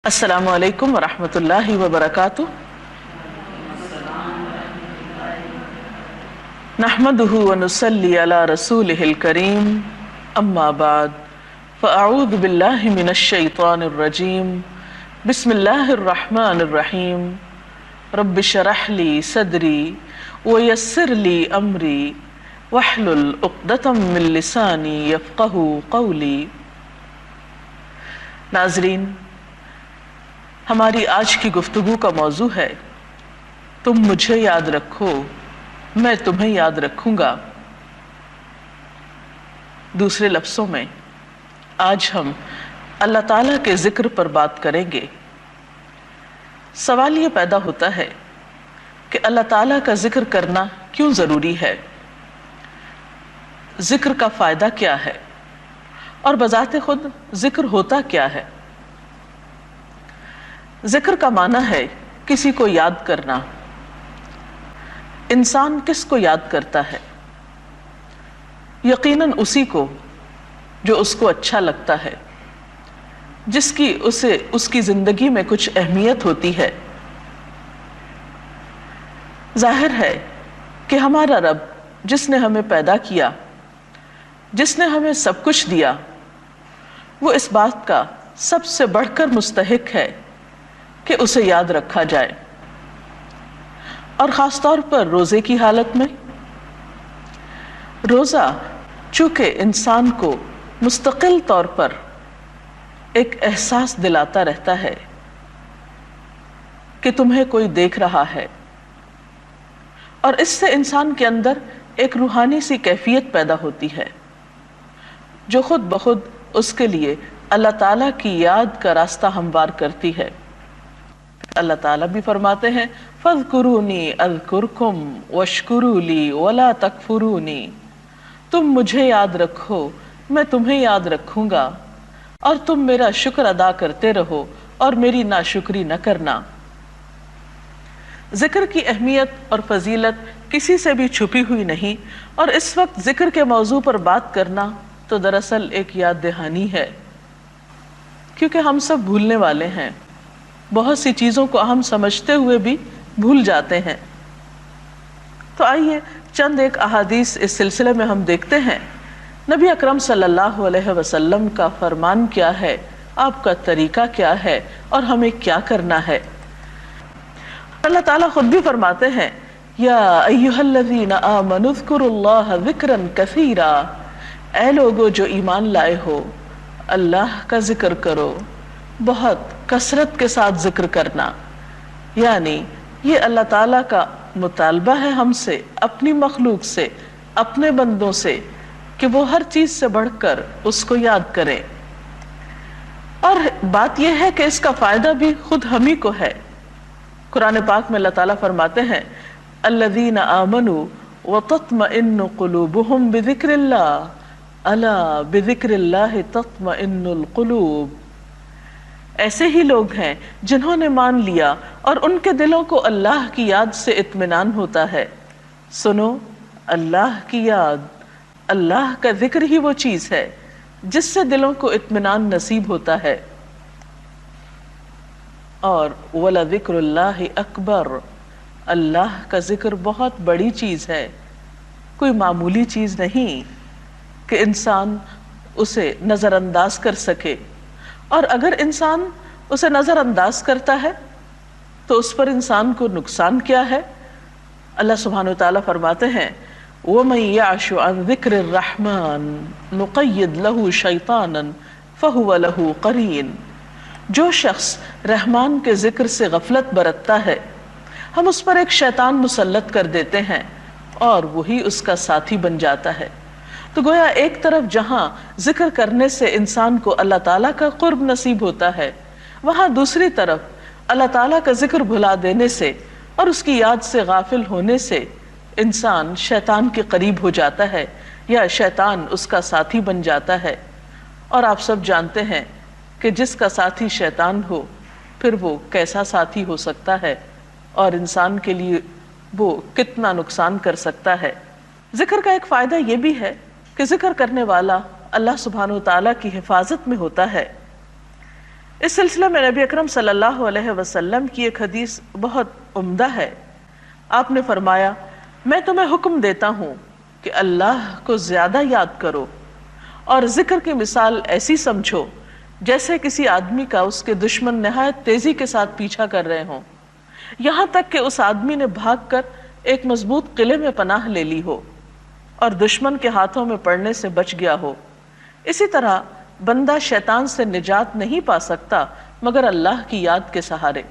السلام علیکم ورحمۃ اللہ وبرکاتہ۔ نحمده ونصلی علی رسولہ الکریم، اما بعد فاعوذ باللہ من الشیطان الرجیم، بسم اللہ الرحمن الرحیم۔ رب اشرح لی صدری ویسر لی امری واحلل عقدۃ من لسانی یفقہوا قولی۔ ناظرین، ہماری آج کی گفتگو کا موضوع ہے تم مجھے یاد رکھو، میں تمہیں یاد رکھوں گا۔ دوسرے لفظوں میں آج ہم اللہ تعالیٰ کے ذکر پر بات کریں گے۔ سوال یہ پیدا ہوتا ہے کہ اللہ تعالیٰ کا ذکر کرنا کیوں ضروری ہے؟ ذکر کا فائدہ کیا ہے؟ اور بذات خود ذکر ہوتا کیا ہے؟ ذکر کا معنی ہے کسی کو یاد کرنا۔ انسان کس کو یاد کرتا ہے؟ یقیناً اسی کو جو اس کو اچھا لگتا ہے، جس کی اس کی زندگی میں کچھ اہمیت ہوتی ہے۔ ظاہر ہے کہ ہمارا رب جس نے ہمیں پیدا کیا، جس نے ہمیں سب کچھ دیا، وہ اس بات کا سب سے بڑھ کر مستحق ہے کہ اسے یاد رکھا جائے، اور خاص طور پر روزے کی حالت میں۔ روزہ چونکہ انسان کو مستقل طور پر ایک احساس دلاتا رہتا ہے کہ تمہیں کوئی دیکھ رہا ہے، اور اس سے انسان کے اندر ایک روحانی سی کیفیت پیدا ہوتی ہے جو خود بخود اس کے لیے اللہ تعالیٰ کی یاد کا راستہ ہموار کرتی ہے۔ اللہ تعالیٰ بھی فرماتے ہیں فَاذْكُرُونِي أَذْكُرْكُمْ وَاشْكُرُوا لِي وَلَا تَكْفُرُونِي۔ تم مجھے یاد رکھو، میں تمہیں یاد رکھوں گا، اور تم میرا شکر ادا کرتے رہو اور میری ناشکری نہ کرنا۔ ذکر کی اہمیت اور فضیلت کسی سے بھی چھپی ہوئی نہیں، اور اس وقت ذکر کے موضوع پر بات کرنا تو دراصل ایک یاد دہانی ہے، کیونکہ ہم سب بھولنے والے ہیں۔ بہت سی چیزوں کو ہم سمجھتے ہوئے بھی بھول جاتے ہیں۔ تو آئیے چند ایک احادیث اس سلسلے میں ہم دیکھتے ہیں۔ نبی اکرم صلی اللہ علیہ وسلم کا فرمان کیا ہے، آپ کا طریقہ کیا ہے، اور ہمیں کیا کرنا ہے۔ اللہ تعالیٰ خود بھی فرماتے ہیں یا ایھا الذین آمنوا اذکروا اللہ ذکرا کثیرا۔ اے لوگو جو ایمان لائے ہو، اللہ کا ذکر کرو، بہت کثرت کے ساتھ ذکر کرنا۔ یعنی یہ اللہ تعالیٰ کا مطالبہ ہے ہم سے، اپنی مخلوق سے، اپنے بندوں سے، کہ وہ ہر چیز سے بڑھ کر اس کو یاد کریں۔ اور بات یہ ہے کہ اس کا فائدہ بھی خود ہم ہی کو ہے۔ قرآن پاک میں اللہ تعالیٰ فرماتے ہیں الذین آمنوا وتطمئن قلوبہم بذکر اللہ الا بذکر اللہ تطمئن القلوب۔ ایسے ہی لوگ ہیں جنہوں نے مان لیا اور ان کے دلوں کو اللہ کی یاد سے اطمینان ہوتا ہے۔ سنو، اللہ کی یاد، اللہ کا ذکر ہی وہ چیز ہے جس سے دلوں کو اطمینان نصیب ہوتا ہے۔ اور وَلَذِكْرُ اللَّهِ أَكْبَرُ، اللہ کا ذکر بہت بڑی چیز ہے، کوئی معمولی چیز نہیں کہ انسان اسے نظر انداز کر سکے۔ اور اگر انسان اسے نظر انداز کرتا ہے تو اس پر انسان کو نقصان کیا ہے؟ اللہ سبحانہ وتعالیٰ فرماتے ہیں وَمَن يَعْشُ عَن ذِكْرِ الرَّحْمَنِ نُقَيِّضْ لَهُ شَيْطَانًا فَهُوَ لَهُ قَرِينٌ۔ جو شخص رحمان کے ذکر سے غفلت برتتا ہے، ہم اس پر ایک شیطان مسلط کر دیتے ہیں اور وہی اس کا ساتھی بن جاتا ہے۔ تو گویا ایک طرف جہاں ذکر کرنے سے انسان کو اللہ تعالیٰ کا قرب نصیب ہوتا ہے، وہاں دوسری طرف اللہ تعالیٰ کا ذکر بھلا دینے سے اور اس کی یاد سے غافل ہونے سے انسان شیطان کے قریب ہو جاتا ہے، یا شیطان اس کا ساتھی بن جاتا ہے۔ اور آپ سب جانتے ہیں کہ جس کا ساتھی شیطان ہو پھر وہ کیسا ساتھی ہو سکتا ہے، اور انسان کے لیے وہ کتنا نقصان کر سکتا ہے۔ ذکر کا ایک فائدہ یہ بھی ہے کہ ذکر کرنے والا اللہ سبحانہ وتعالیٰ کی حفاظت میں ہوتا ہے۔ اس سلسلے میں نبی اکرم صلی اللہ علیہ وسلم کی ایک حدیث بہت عمدہ ہے. آپ نے فرمایا میں تمہیں حکم دیتا ہوں کہ اللہ کو زیادہ یاد کرو اور ذکر کی مثال ایسی سمجھو جیسے کسی آدمی کا اس کے دشمن نہایت تیزی کے ساتھ پیچھا کر رہے ہوں، یہاں تک کہ اس آدمی نے بھاگ کر ایک مضبوط قلعے میں پناہ لے لی ہو اور دشمن کے ہاتھوں میں پڑنے سے بچ گیا ہو. اسی طرح بندہ شیطان سے نجات نہیں پا سکتا مگر اللہ کی یاد کے سہارے.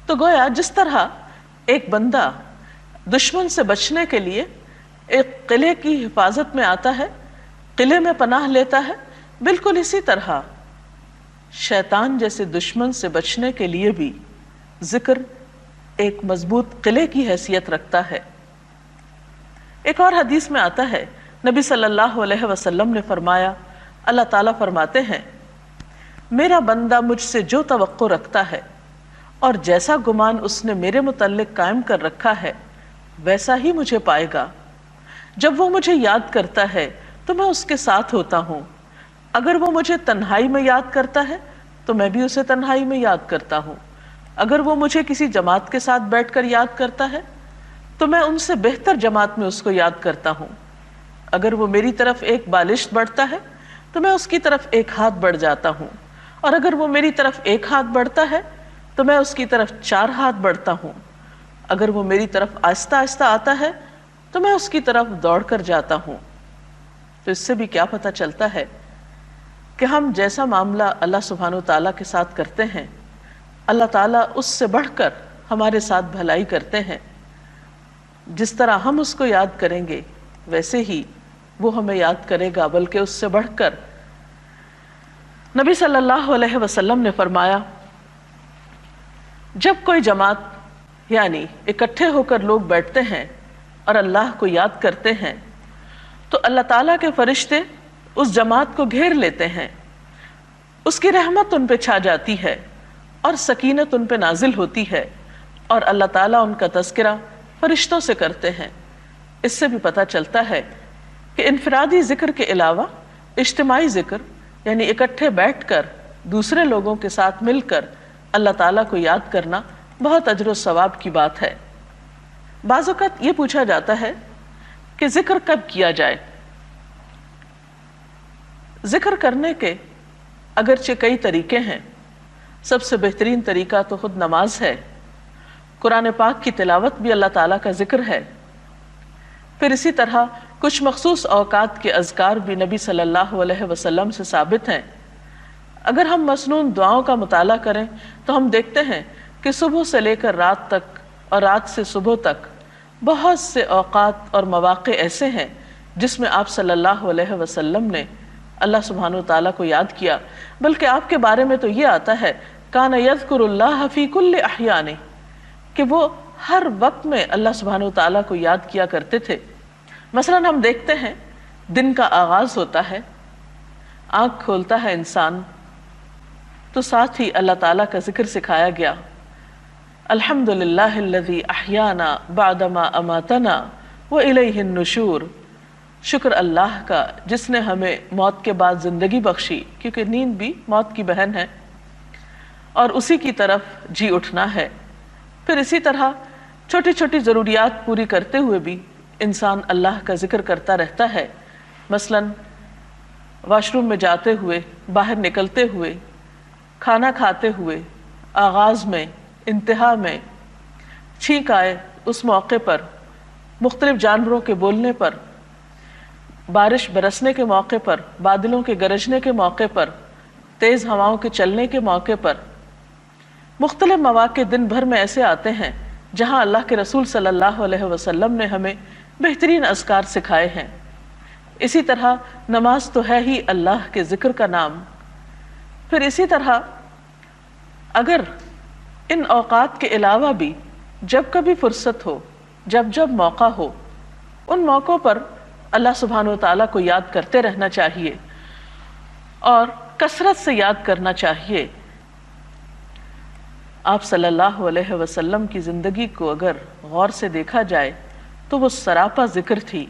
تو گویا جس طرح ایک بندہ دشمن سے بچنے کے لیے ایک قلعے کی حفاظت میں آتا ہے، قلعے میں پناہ لیتا ہے، بالکل اسی طرح شیطان جیسے دشمن سے بچنے کے لیے بھی ذکر ایک مضبوط قلعے کی حیثیت رکھتا ہے. ایک اور حدیث میں آتا ہے نبی صلی اللہ علیہ وسلم نے فرمایا، اللہ تعالیٰ فرماتے ہیں میرا بندہ مجھ سے جو توقع رکھتا ہے اور جیسا گمان اس نے میرے متعلق قائم کر رکھا ہے ویسا ہی مجھے پائے گا. جب وہ مجھے یاد کرتا ہے تو میں اس کے ساتھ ہوتا ہوں، اگر وہ مجھے تنہائی میں یاد کرتا ہے تو میں بھی اسے تنہائی میں یاد کرتا ہوں، اگر وہ مجھے کسی جماعت کے ساتھ بیٹھ کر یاد کرتا ہے تو میں ان سے بہتر جماعت میں اس کو یاد کرتا ہوں، اگر وہ میری طرف ایک بالشت بڑھتا ہے تو میں اس کی طرف ایک ہاتھ بڑھ جاتا ہوں، اور اگر وہ میری طرف ایک ہاتھ بڑھتا ہے تو میں اس کی طرف 4 ہاتھ بڑھتا ہوں، اگر وہ میری طرف آہستہ آہستہ آتا ہے تو میں اس کی طرف دوڑ کر جاتا ہوں. تو اس سے بھی کیا پتہ چلتا ہے کہ ہم جیسا معاملہ اللہ سبحانہ وتعالیٰ کے ساتھ کرتے ہیں اللہ تعالیٰ اس سے بڑھ کر ہمارے ساتھ بھلائی کرتے ہیں. جس طرح ہم اس کو یاد کریں گے ویسے ہی وہ ہمیں یاد کرے گا، بلکہ اس سے بڑھ کر. نبی صلی اللہ علیہ وسلم نے فرمایا جب کوئی جماعت یعنی اکٹھے ہو کر لوگ بیٹھتے ہیں اور اللہ کو یاد کرتے ہیں تو اللہ تعالیٰ کے فرشتے اس جماعت کو گھیر لیتے ہیں، اس کی رحمت ان پہ چھا جاتی ہے اور سکینت ان پہ نازل ہوتی ہے، اور اللہ تعالیٰ ان کا تذکرہ فرشتوں سے کرتے ہیں. اس سے بھی پتہ چلتا ہے کہ انفرادی ذکر کے علاوہ اجتماعی ذکر یعنی اکٹھے بیٹھ کر دوسرے لوگوں کے ساتھ مل کر اللہ تعالیٰ کو یاد کرنا بہت اجر و ثواب کی بات ہے. بعض اوقات یہ پوچھا جاتا ہے کہ ذکر کب کیا جائے. ذکر کرنے کے اگرچہ کئی طریقے ہیں، سب سے بہترین طریقہ تو خود نماز ہے. قرآن پاک کی تلاوت بھی اللہ تعالیٰ کا ذکر ہے. پھر اسی طرح کچھ مخصوص اوقات کے اذکار بھی نبی صلی اللہ علیہ وسلم سے ثابت ہیں. اگر ہم مسنون دعاؤں کا مطالعہ کریں تو ہم دیکھتے ہیں کہ صبح سے لے کر رات تک اور رات سے صبح تک بہت سے اوقات اور مواقع ایسے ہیں جس میں آپ صلی اللہ علیہ وسلم نے اللہ سبحانہ وتعالیٰ کو یاد کیا. بلکہ آپ کے بارے میں تو یہ آتا ہے کان یذکر اللہ فی کل احیان، کہ وہ ہر وقت میں اللہ سبحانہ وتعالیٰ کو یاد کیا کرتے تھے. مثلا ہم دیکھتے ہیں دن کا آغاز ہوتا ہے، آنکھ کھولتا ہے انسان تو ساتھ ہی اللہ تعالیٰ کا ذکر سکھایا گیا. الحمدللہ الذی احیانا بعدما اماتنا والیہ النشور. شکر اللہ کا جس نے ہمیں موت کے بعد زندگی بخشی، کیونکہ نیند بھی موت کی بہن ہے، اور اسی کی طرف جی اٹھنا ہے. پھر اسی طرح چھوٹی چھوٹی ضروریات پوری کرتے ہوئے بھی انسان اللہ کا ذکر کرتا رہتا ہے. مثلا واش روم میں جاتے ہوئے، باہر نکلتے ہوئے، کھانا کھاتے ہوئے، آغاز میں، انتہا میں، چھینک آئے اس موقع پر، مختلف جانوروں کے بولنے پر، بارش برسنے کے موقع پر، بادلوں کے گرجنے کے موقع پر، تیز ہواؤں کے چلنے کے موقع پر. مختلف مواقع دن بھر میں ایسے آتے ہیں جہاں اللہ کے رسول صلی اللہ علیہ وسلم نے ہمیں بہترین اذکار سکھائے ہیں. اسی طرح نماز تو ہے ہی اللہ کے ذکر کا نام. پھر اسی طرح اگر ان اوقات کے علاوہ بھی جب کبھی فرصت ہو، جب جب موقع ہو، ان موقعوں پر اللہ سبحانہ وتعالیٰ کو یاد کرتے رہنا چاہیے اور کثرت سے یاد کرنا چاہیے. آپ صلی اللہ علیہ وسلم کی زندگی کو اگر غور سے دیکھا جائے تو وہ سراپا ذکر تھی.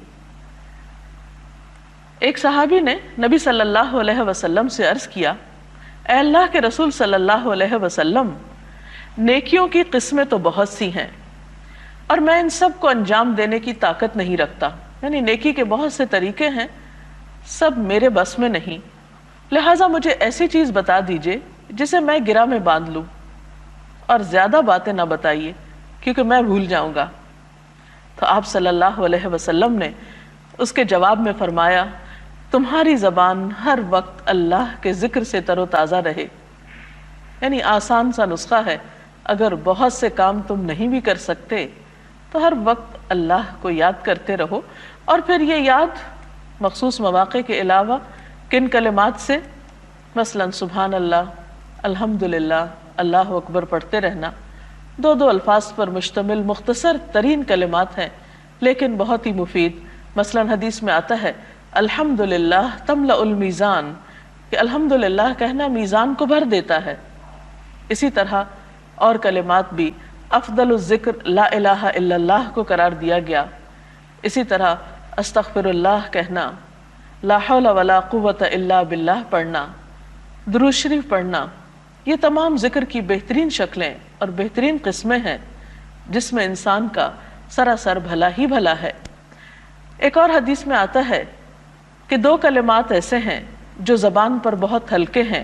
ایک صحابی نے نبی صلی اللہ علیہ وسلم سے عرض کیا اے اللہ کے رسول صلی اللہ علیہ وسلم، نیکیوں کی قسمیں تو بہت سی ہیں اور میں ان سب کو انجام دینے کی طاقت نہیں رکھتا، یعنی نیکی کے بہت سے طریقے ہیں، سب میرے بس میں نہیں، لہٰذا مجھے ایسی چیز بتا دیجئے جسے میں گرہ میں باندھ لوں، اور زیادہ باتیں نہ بتائیے کیونکہ میں بھول جاؤں گا۔ تو آپ صلی اللہ علیہ وسلم نے اس کے جواب میں فرمایا، تمہاری زبان ہر وقت اللہ کے ذکر سے تر و تازہ رہے، یعنی آسان سا نسخہ ہے، اگر بہت سے کام تم نہیں بھی کر سکتے تو ہر وقت اللہ کو یاد کرتے رہو، اور پھر یہ یاد مخصوص مواقع کے علاوہ کن کلمات سے؟ مثلا سبحان اللہ، الحمدللہ، اللہ اکبر پڑھتے رہنا، دو الفاظ پر مشتمل مختصر ترین کلمات ہیں لیکن بہت ہی مفید۔ مثلا حدیث میں آتا ہے الحمدللہ تملأ المیزان، کہ الحمدللہ کہنا میزان کو بھر دیتا ہے۔ اسی طرح اور کلمات بھی افضل الذکر لا الہ الا اللہ کو قرار دیا گیا۔ اسی طرح استغفر اللہ کہنا، لا حول ولا قوت الا باللہ پڑھنا، درود شریف پڑھنا، یہ تمام ذکر کی بہترین شکلیں اور بہترین قسمیں ہیں جس میں انسان کا سراسر بھلا ہی بھلا ہے۔ ایک اور حدیث میں آتا ہے کہ دو کلمات ایسے ہیں جو زبان پر بہت ہلکے ہیں،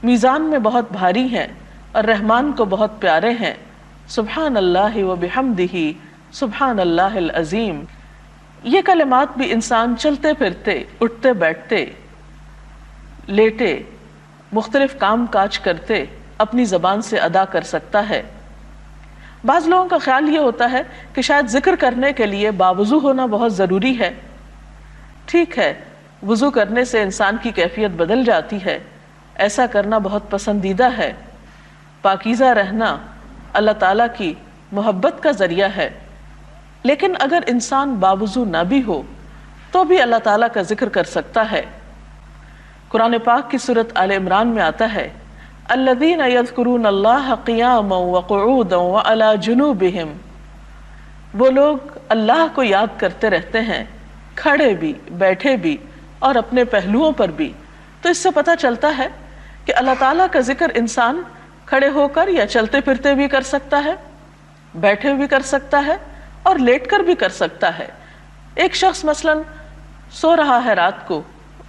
میزان میں بہت بھاری ہیں اور رحمان کو بہت پیارے ہیں، سبحان اللہ و بحمدہ سبحان اللہ العظیم۔ یہ کلمات بھی انسان چلتے پھرتے، اٹھتے بیٹھتے، لیٹے، مختلف کام کاج کرتے اپنی زبان سے ادا کر سکتا ہے۔ بعض لوگوں کا خیال یہ ہوتا ہے کہ شاید ذکر کرنے کے لیے باوضو ہونا بہت ضروری ہے۔ ٹھیک ہے، وضو کرنے سے انسان کی کیفیت بدل جاتی ہے، ایسا کرنا بہت پسندیدہ ہے، پاکیزہ رہنا اللہ تعالیٰ کی محبت کا ذریعہ ہے، لیکن اگر انسان باوضو نہ بھی ہو تو بھی اللہ تعالیٰ کا ذکر کر سکتا ہے۔ قرآن پاک کی سورۃ آل عمران میں آتا ہے الذین یذکرون اللہ قیاما وقعودا وعلی جنوبہم، وہ لوگ اللہ کو یاد کرتے رہتے ہیں کھڑے بھی، بیٹھے بھی اور اپنے پہلوؤں پر بھی۔ تو اس سے پتہ چلتا ہے کہ اللہ تعالیٰ کا ذکر انسان کھڑے ہو کر یا چلتے پھرتے بھی کر سکتا ہے، بیٹھے بھی کر سکتا ہے اور لیٹ کر بھی کر سکتا ہے۔ ایک شخص مثلا سو رہا ہے، رات کو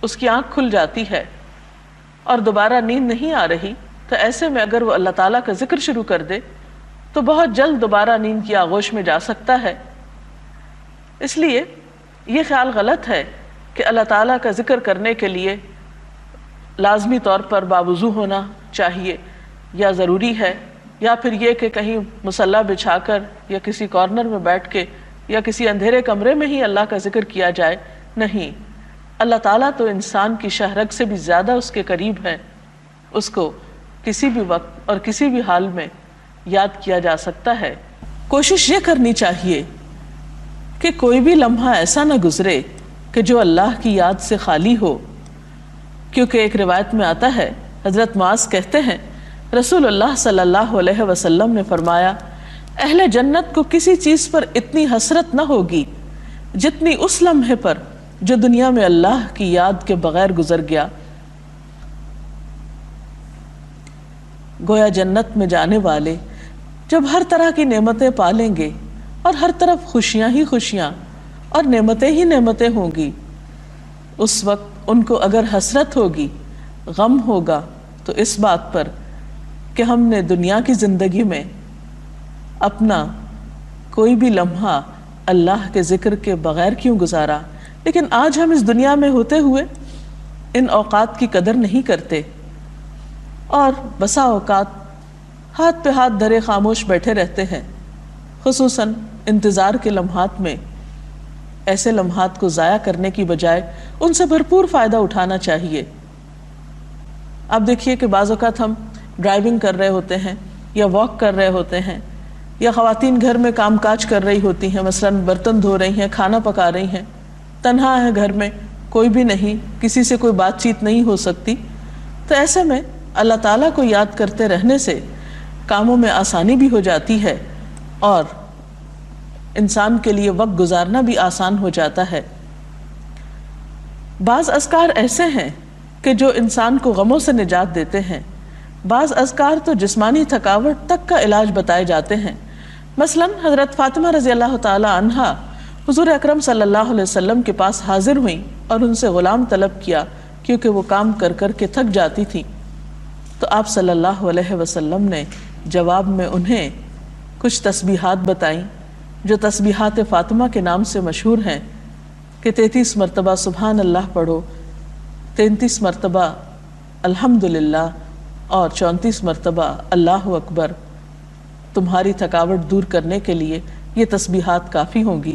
اس کی آنکھ کھل جاتی ہے اور دوبارہ نیند نہیں آ رہی، تو ایسے میں اگر وہ اللہ تعالیٰ کا ذکر شروع کر دے تو بہت جلد دوبارہ نیند کی آغوش میں جا سکتا ہے۔ اس لیے یہ خیال غلط ہے کہ اللہ تعالیٰ کا ذکر کرنے کے لیے لازمی طور پر باوضو ہونا چاہیے یا ضروری ہے، یا پھر یہ کہ کہیں مصلی بچھا کر یا کسی کارنر میں بیٹھ کے یا کسی اندھیرے کمرے میں ہی اللہ کا ذکر کیا جائے۔ نہیں، اللہ تعالیٰ تو انسان کی شہ رگ سے بھی زیادہ اس کے قریب ہے، اس کو کسی بھی وقت اور کسی بھی حال میں یاد کیا جا سکتا ہے۔ کوشش یہ کرنی چاہیے کہ کوئی بھی لمحہ ایسا نہ گزرے کہ جو اللہ کی یاد سے خالی ہو، کیونکہ ایک روایت میں آتا ہے حضرت معاذ کہتے ہیں رسول اللہ صلی اللہ علیہ وسلم نے فرمایا اہل جنت کو کسی چیز پر اتنی حسرت نہ ہوگی جتنی اس لمحے پر جو دنیا میں اللہ کی یاد کے بغیر گزر گیا۔ گویا جنت میں جانے والے جب ہر طرح کی نعمتیں پالیں گے اور ہر طرف خوشیاں ہی خوشیاں اور نعمتیں ہی نعمتیں ہوں گی، اس وقت ان کو اگر حسرت ہوگی، غم ہوگا، تو اس بات پر کہ ہم نے دنیا کی زندگی میں اپنا کوئی بھی لمحہ اللہ کے ذکر کے بغیر کیوں گزارا۔ لیکن آج ہم اس دنیا میں ہوتے ہوئے ان اوقات کی قدر نہیں کرتے، اور بسا اوقات ہاتھ پہ ہاتھ دھرے خاموش بیٹھے رہتے ہیں۔ خصوصاً انتظار کے لمحات میں ایسے لمحات کو ضائع کرنے کی بجائے ان سے بھرپور فائدہ اٹھانا چاہیے۔ آپ دیکھیے کہ بعض اوقات ہم ڈرائیونگ کر رہے ہوتے ہیں یا واک کر رہے ہوتے ہیں، یا خواتین گھر میں کام کاج کر رہی ہوتی ہیں، مثلاً برتن دھو رہی ہیں، کھانا پکا رہی ہیں، تنہا ہے گھر میں، کوئی بھی نہیں، کسی سے کوئی بات چیت نہیں ہو سکتی، تو ایسے میں اللہ تعالیٰ کو یاد کرتے رہنے سے کاموں میں آسانی بھی ہو جاتی ہے اور انسان کے لیے وقت گزارنا بھی آسان ہو جاتا ہے۔ بعض اذکار ایسے ہیں کہ جو انسان کو غموں سے نجات دیتے ہیں۔ بعض اذکار تو جسمانی تھکاوٹ تک کا علاج بتائے جاتے ہیں۔ مثلا حضرت فاطمہ رضی اللہ تعالی عنہا حضور اکرم صلی اللہ علیہ وسلم کے پاس حاضر ہوئیں اور ان سے غلام طلب کیا، کیونکہ وہ کام کر کر کے تھک جاتی تھی۔ تو آپ صلی اللہ علیہ وسلم نے جواب میں انہیں کچھ تسبیحات بتائیں جو تسبیحات فاطمہ کے نام سے مشہور ہیں، کہ 33 مرتبہ سبحان اللہ پڑھو، 33 مرتبہ الحمدللہ اور 34 مرتبہ اللہ اکبر۔ تمہاری تھکاوٹ دور کرنے کے لیے یہ تسبیحات کافی ہوں گی۔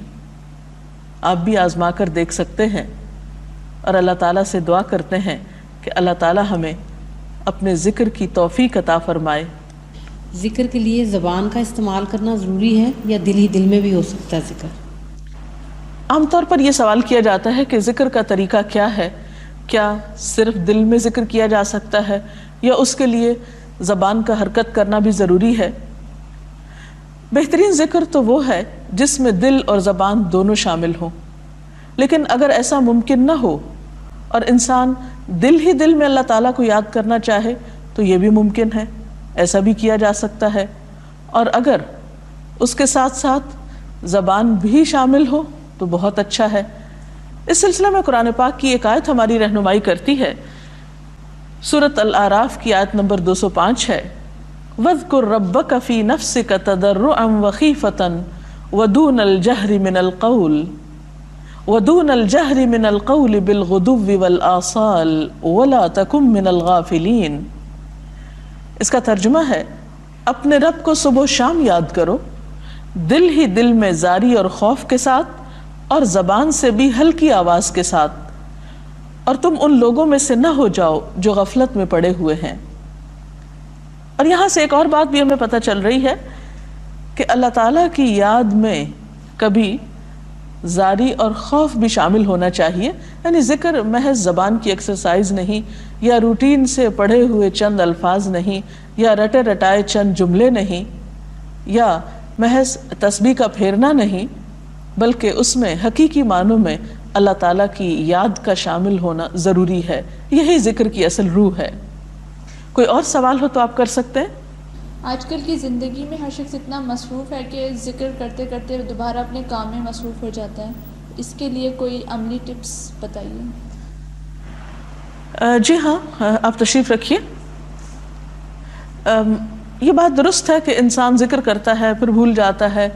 آپ بھی آزما کر دیکھ سکتے ہیں، اور اللہ تعالیٰ سے دعا کرتے ہیں کہ اللہ تعالیٰ ہمیں اپنے ذکر کی توفیق عطا فرمائے۔ ذکر کے لیے زبان کا استعمال کرنا ضروری ہے یا دل ہی دل میں بھی ہو سکتا ہے ذکر؟ عام طور پر یہ سوال کیا جاتا ہے کہ ذکر کا طریقہ کیا ہے، کیا صرف دل میں ذکر کیا جا سکتا ہے یا اس کے لیے زبان کا حرکت کرنا بھی ضروری ہے؟ بہترین ذکر تو وہ ہے جس میں دل اور زبان دونوں شامل ہوں، لیکن اگر ایسا ممکن نہ ہو اور انسان دل ہی دل میں اللہ تعالیٰ کو یاد کرنا چاہے تو یہ بھی ممکن ہے، ایسا بھی کیا جا سکتا ہے۔ اور اگر اس کے ساتھ ساتھ زبان بھی شامل ہو تو بہت اچھا ہے۔ اس سلسلے میں قرآن پاک کی ایک آیت ہماری رہنمائی کرتی ہے۔ سورۃ الاعراف کی آیت نمبر 205 ہے، وَاذْكُرْ رَبَّكَ فِي نَفْسِكَ تَضَرُّعًا وَخِيفَةً وَدُونَ الْجَهْرِ مِنَ الْقَوْلِ بِالْغُدُوِّ وَالْآصَالِ وَلَا تَكُن مِّنَ الْغَافِلِينَ۔ اس کا ترجمہ ہے، اپنے رب کو صبح و شام یاد کرو، دل ہی دل میں زاری اور خوف کے ساتھ، اور زبان سے بھی ہلکی آواز کے ساتھ، اور تم ان لوگوں میں سے نہ ہو جاؤ جو غفلت میں پڑے ہوئے ہیں۔ اور یہاں سے ایک اور بات بھی ہمیں پتہ چل رہی ہے کہ اللہ تعالیٰ کی یاد میں کبھی زاری اور خوف بھی شامل ہونا چاہیے، یعنی ذکر محض زبان کی ایکسرسائز نہیں، یا روٹین سے پڑھے ہوئے چند الفاظ نہیں، یا رٹے رٹائے چند جملے نہیں، یا محض تسبیح کا پھیرنا نہیں، بلکہ اس میں حقیقی معنوں میں اللہ تعالیٰ کی یاد کا شامل ہونا ضروری ہے۔ یہی ذکر کی اصل روح ہے۔ کوئی اور سوال ہو تو آپ کر سکتے ہیں۔ آج کل کی زندگی میں ہر شخص اتنا مصروف ہے کہ ذکر کرتے کرتے دوبارہ اپنے کام میں مصروف ہو جاتا ہے، اس کے لیے کوئی عملی ٹپس بتائیے۔ جی ہاں، آپ تشریف رکھیے۔ یہ بات درست ہے کہ انسان ذکر کرتا ہے پھر بھول جاتا ہے،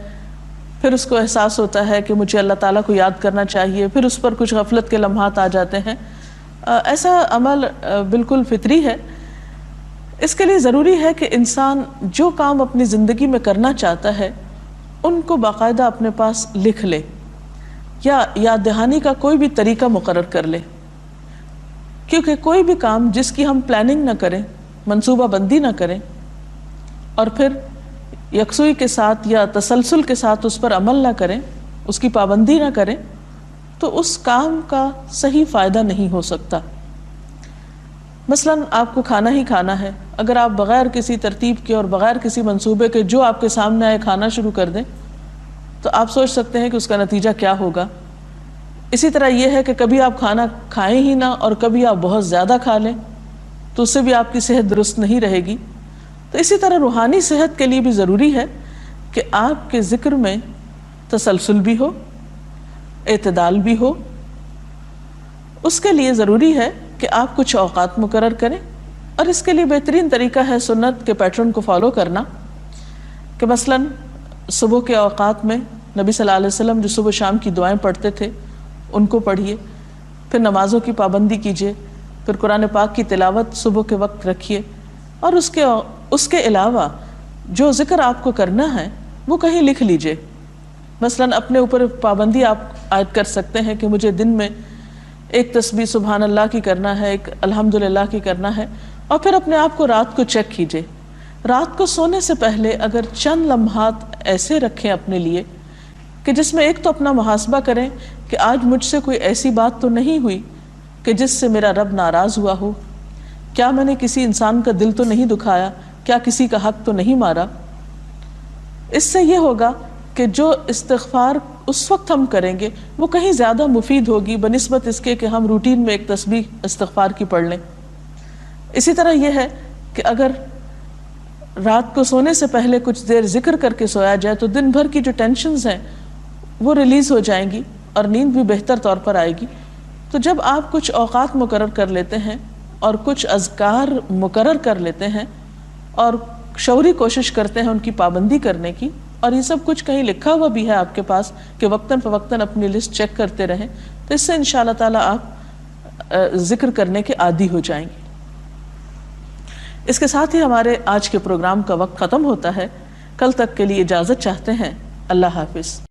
پھر اس کو احساس ہوتا ہے کہ مجھے اللہ تعالیٰ کو یاد کرنا چاہیے، پھر اس پر کچھ غفلت کے لمحات آ جاتے ہیں۔ ایسا عمل بالکل فطری ہے۔ اس کے لیے ضروری ہے کہ انسان جو کام اپنی زندگی میں کرنا چاہتا ہے ان کو باقاعدہ اپنے پاس لکھ لے، یا یاد دہانی کا کوئی بھی طریقہ مقرر کر لے، کیونکہ کوئی بھی کام جس کی ہم پلاننگ نہ کریں، منصوبہ بندی نہ کریں، اور پھر یکسوئی کے ساتھ یا تسلسل کے ساتھ اس پر عمل نہ کریں، اس کی پابندی نہ کریں، تو اس کام کا صحیح فائدہ نہیں ہو سکتا۔ مثلا آپ کو کھانا ہی کھانا ہے، اگر آپ بغیر کسی ترتیب کے اور بغیر کسی منصوبے کے جو آپ کے سامنے آئے کھانا شروع کر دیں تو آپ سوچ سکتے ہیں کہ اس کا نتیجہ کیا ہوگا۔ اسی طرح یہ ہے کہ کبھی آپ کھانا کھائیں ہی نہ اور کبھی آپ بہت زیادہ کھا لیں تو اس سے بھی آپ کی صحت درست نہیں رہے گی۔ تو اسی طرح روحانی صحت کے لیے بھی ضروری ہے کہ آپ کے ذکر میں تسلسل بھی ہو، اعتدال بھی ہو۔ اس کے لیے ضروری ہے کہ آپ کچھ اوقات مقرر کریں، اور اس کے لیے بہترین طریقہ ہے سنت کے پیٹرن کو فالو کرنا، کہ مثلا صبح کے اوقات میں نبی صلی اللہ علیہ وسلم جو صبح شام کی دعائیں پڑھتے تھے ان کو پڑھیے، پھر نمازوں کی پابندی کیجیے، پھر قرآن پاک کی تلاوت صبح کے وقت رکھیے، اور اس کے علاوہ جو ذکر آپ کو کرنا ہے وہ کہیں لکھ لیجیے۔ مثلا اپنے اوپر پابندی آپ عائد کر سکتے ہیں کہ مجھے دن میں ایک تسبیح سبحان اللہ کی کرنا ہے، ایک الحمدللہ کی کرنا ہے، اور پھر اپنے آپ کو رات کو چیک کیجیے۔ رات کو سونے سے پہلے اگر چند لمحات ایسے رکھیں اپنے لیے کہ جس میں ایک تو اپنا محاسبہ کریں کہ آج مجھ سے کوئی ایسی بات تو نہیں ہوئی کہ جس سے میرا رب ناراض ہوا ہو، کیا میں نے کسی انسان کا دل تو نہیں دکھایا، کیا کسی کا حق تو نہیں مارا۔ اس سے یہ ہوگا کہ جو استغفار اس وقت ہم کریں گے وہ کہیں زیادہ مفید ہوگی بنسبت اس کے کہ ہم روٹین میں ایک تسبیح استغفار کی پڑھ لیں۔ اسی طرح یہ ہے کہ اگر رات کو سونے سے پہلے کچھ دیر ذکر کر کے سویا جائے تو دن بھر کی جو ٹینشنز ہیں وہ ریلیز ہو جائیں گی اور نیند بھی بہتر طور پر آئے گی۔ تو جب آپ کچھ اوقات مقرر کر لیتے ہیں اور کچھ اذکار مقرر کر لیتے ہیں اور شعوری کوشش کرتے ہیں ان کی پابندی کرنے کی، اور یہ سب کچھ کہیں لکھا ہوا بھی ہے آپ کے پاس کہ وقتاً فوقتاً اپنی لسٹ چیک کرتے رہیں، تو اس سے انشاءاللہ تعالیٰ آپ ذکر کرنے کے عادی ہو جائیں گے۔ اس کے ساتھ ہی ہمارے آج کے پروگرام کا وقت ختم ہوتا ہے۔ کل تک کے لیے اجازت چاہتے ہیں۔ اللہ حافظ۔